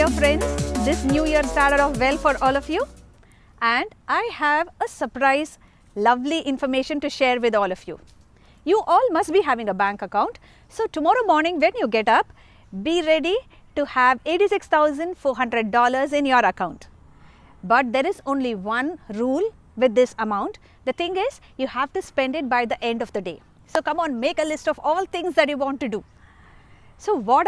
dear friends, this new year started off well for all of you, and I have a surprise lovely information to share with all of you. You all must be having a bank account, so tomorrow morning when you get up, be ready to have $86,400 in your account. But there is only one rule with this amount. The thing is, you have to spend it by the end of the day. So come on, make a list of all things that you want to do. So what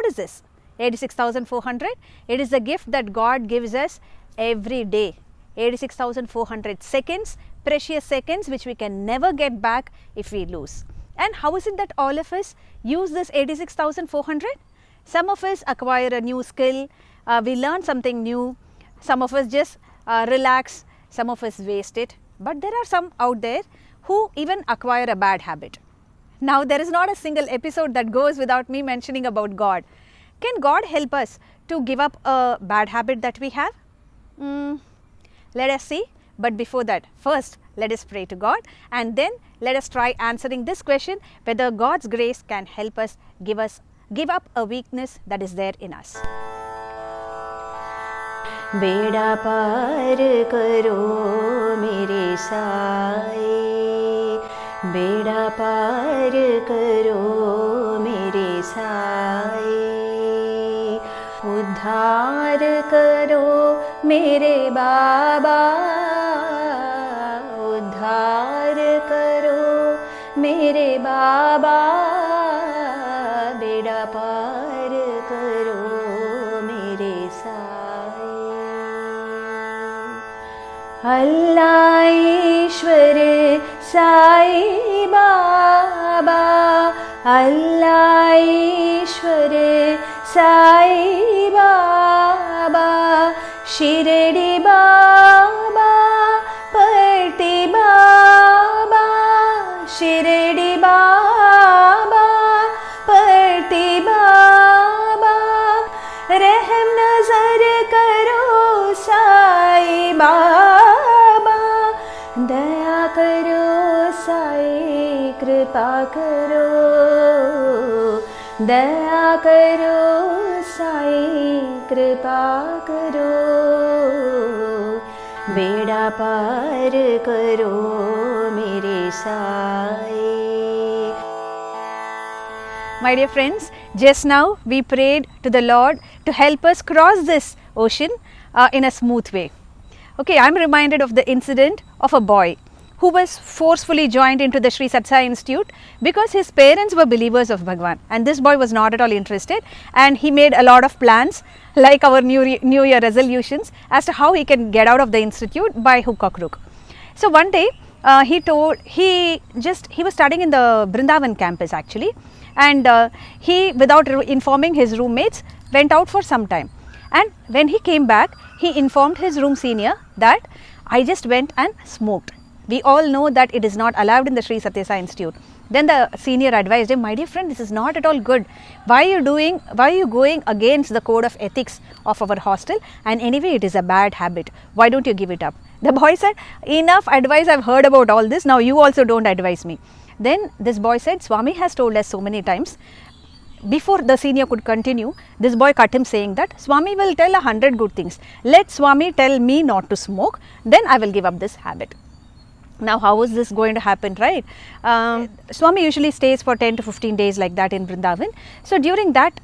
is this? 86,400. It is a gift that God gives us every day. 86,400 seconds, precious seconds which we can never get back if we lose. And how is it that all of us use this 86,400? Some of us acquire a new skill, we learn something new, some of us just relax, some of us waste it. But there are some out there who even acquire a bad habit. Now there is not a single episode that goes without me mentioning about God. Can God help us to give up a bad habit that we have? Let us see. But before that, first let us pray to God, and then let us try answering this question, whether God's grace can help us give up a weakness that is there in us. बेड़ा पार करो मेरे साए, बेड़ा पार करो मेरे साए, उद्धार करो मेरे बाबा, उद्धार करो मेरे बाबा, बेड़ा पार करो मेरे साए। अल्लाह ईश्वर साई बाबा, अल्लाह ईश्वर साई बाबा, शिरडी बाबा, पलटी बाबा, शिरडी बाबा, पलटी बाबा, रहम नजर करो साई बाबा, दया करो साई, कृपा करो, दया करो साई, कृपा करो, बेड़ा पार करो मेरे साए। My dear friends, just now we prayed to the Lord to help us cross this ocean in a smooth way. Okay, I am reminded of the incident of a boy who was forcefully joined into the Sri Sathya Sai Institute because his parents were believers of Bhagwan, and this boy was not at all interested, and he made a lot of plans like our new year resolutions as to how he can get out of the institute by hook or crook. So one day he was studying in the Vrindavan campus actually, and he, without informing his roommates, went out for some time, and when he came back he informed his room senior that I just went and smoked. We all know that it is not allowed in the Sri Sathya Sai Institute. Then the senior advised him, my dear friend, this is not at all good. Why are you going against the code of ethics of our hostel, and anyway it is a bad habit. Why don't you give it up? The boy said, enough advice, I have heard about all this, now you also don't advise me. Then this boy said, Swami has told us so many times. Before the senior could continue, this boy cut him saying that Swami will tell 100 good things. Let Swami tell me not to smoke, then I will give up this habit. Now how is this going to happen, right? Swami usually stays for 10 to 15 days like that in Vrindavan. So during that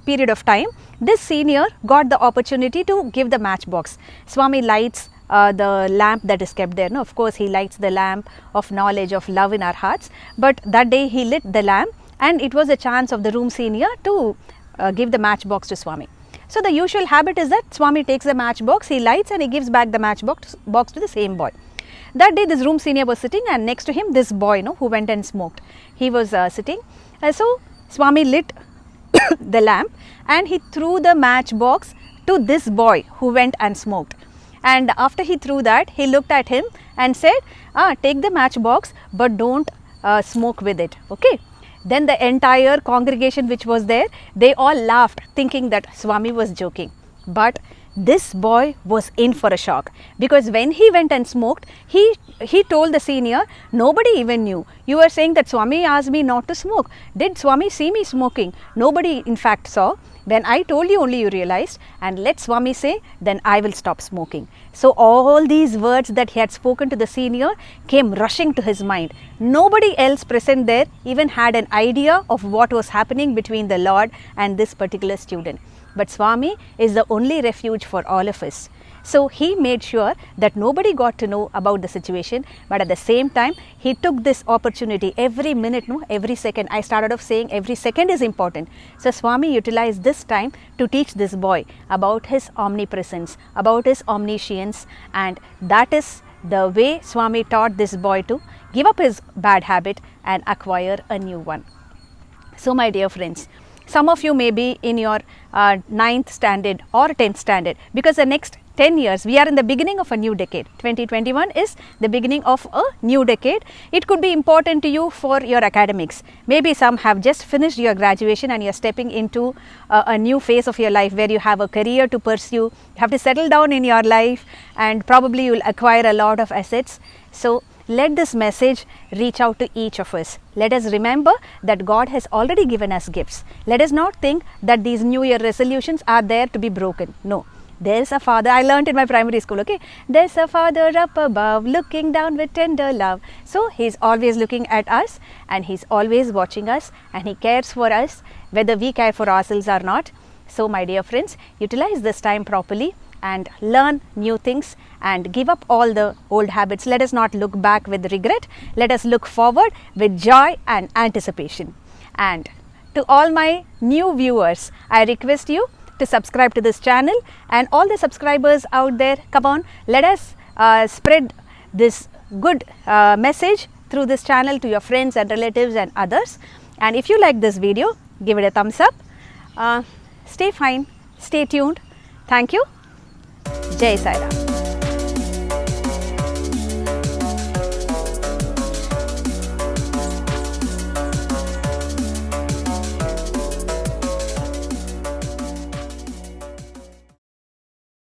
period of time, this senior got the opportunity to give the matchbox. Swami lights the lamp that is kept there. No, of course he lights the lamp of knowledge, of love in our hearts. But that day he lit the lamp, and it was a chance of the room senior to give the matchbox to Swami. So the usual habit is that Swami takes the matchbox, he lights and he gives back the matchbox to the same boy. That day this room senior was sitting, and next to him this boy who went and smoked. He was sitting. So Swami lit the lamp and he threw the matchbox to this boy who went and smoked. And after he threw that, he looked at him and said, take the matchbox but don't smoke with it. Okay. Then the entire congregation which was there, they all laughed thinking that Swami was joking. But this boy was in for a shock, because when he went and smoked, he told the senior, nobody even knew. You were saying that Swami asked me not to smoke. Did Swami see me smoking? Nobody in fact saw. When I told you only you realized, and let Swami say, then I will stop smoking. So all these words that he had spoken to the senior came rushing to his mind. Nobody else present there even had an idea of what was happening between the Lord and this particular student. But Swami is the only refuge for all of us. So he made sure that nobody got to know about the situation, but at the same time he took this opportunity every minute, no, every second. I started off saying every second is important. So Swami utilized this time to teach this boy about his omnipresence, about his omniscience, and that is the way Swami taught this boy to give up his bad habit and acquire a new one. So my dear friends, some of you may be in your 9th standard or 10th standard, because the next 10 years, we are in the beginning of a new decade. 2021 is the beginning of a new decade. It could be important to you for your academics. Maybe some have just finished your graduation and you are stepping into a new phase of your life where you have a career to pursue. You have to settle down in your life, and probably you will acquire a lot of assets. So let this message reach out to each of us. Let us remember that God has already given us gifts. Let us not think that these New Year resolutions are there to be broken. No. There's a Father, I learned in my primary school, okay. There's a Father up above, looking down with tender love. So He's always looking at us, and He's always watching us, and He cares for us, whether we care for ourselves or not. So my dear friends, utilize this time properly and learn new things and give up all the old habits. Let us not look back with regret. Let us look forward with joy and anticipation. And to all my new viewers, I request you to subscribe to this channel, and all the subscribers out there, come on, let us spread this good message through this channel to your friends and relatives and others. And if you like this video, give it a thumbs up. Stay fine, stay tuned. Thank you. Jai Sai Ram.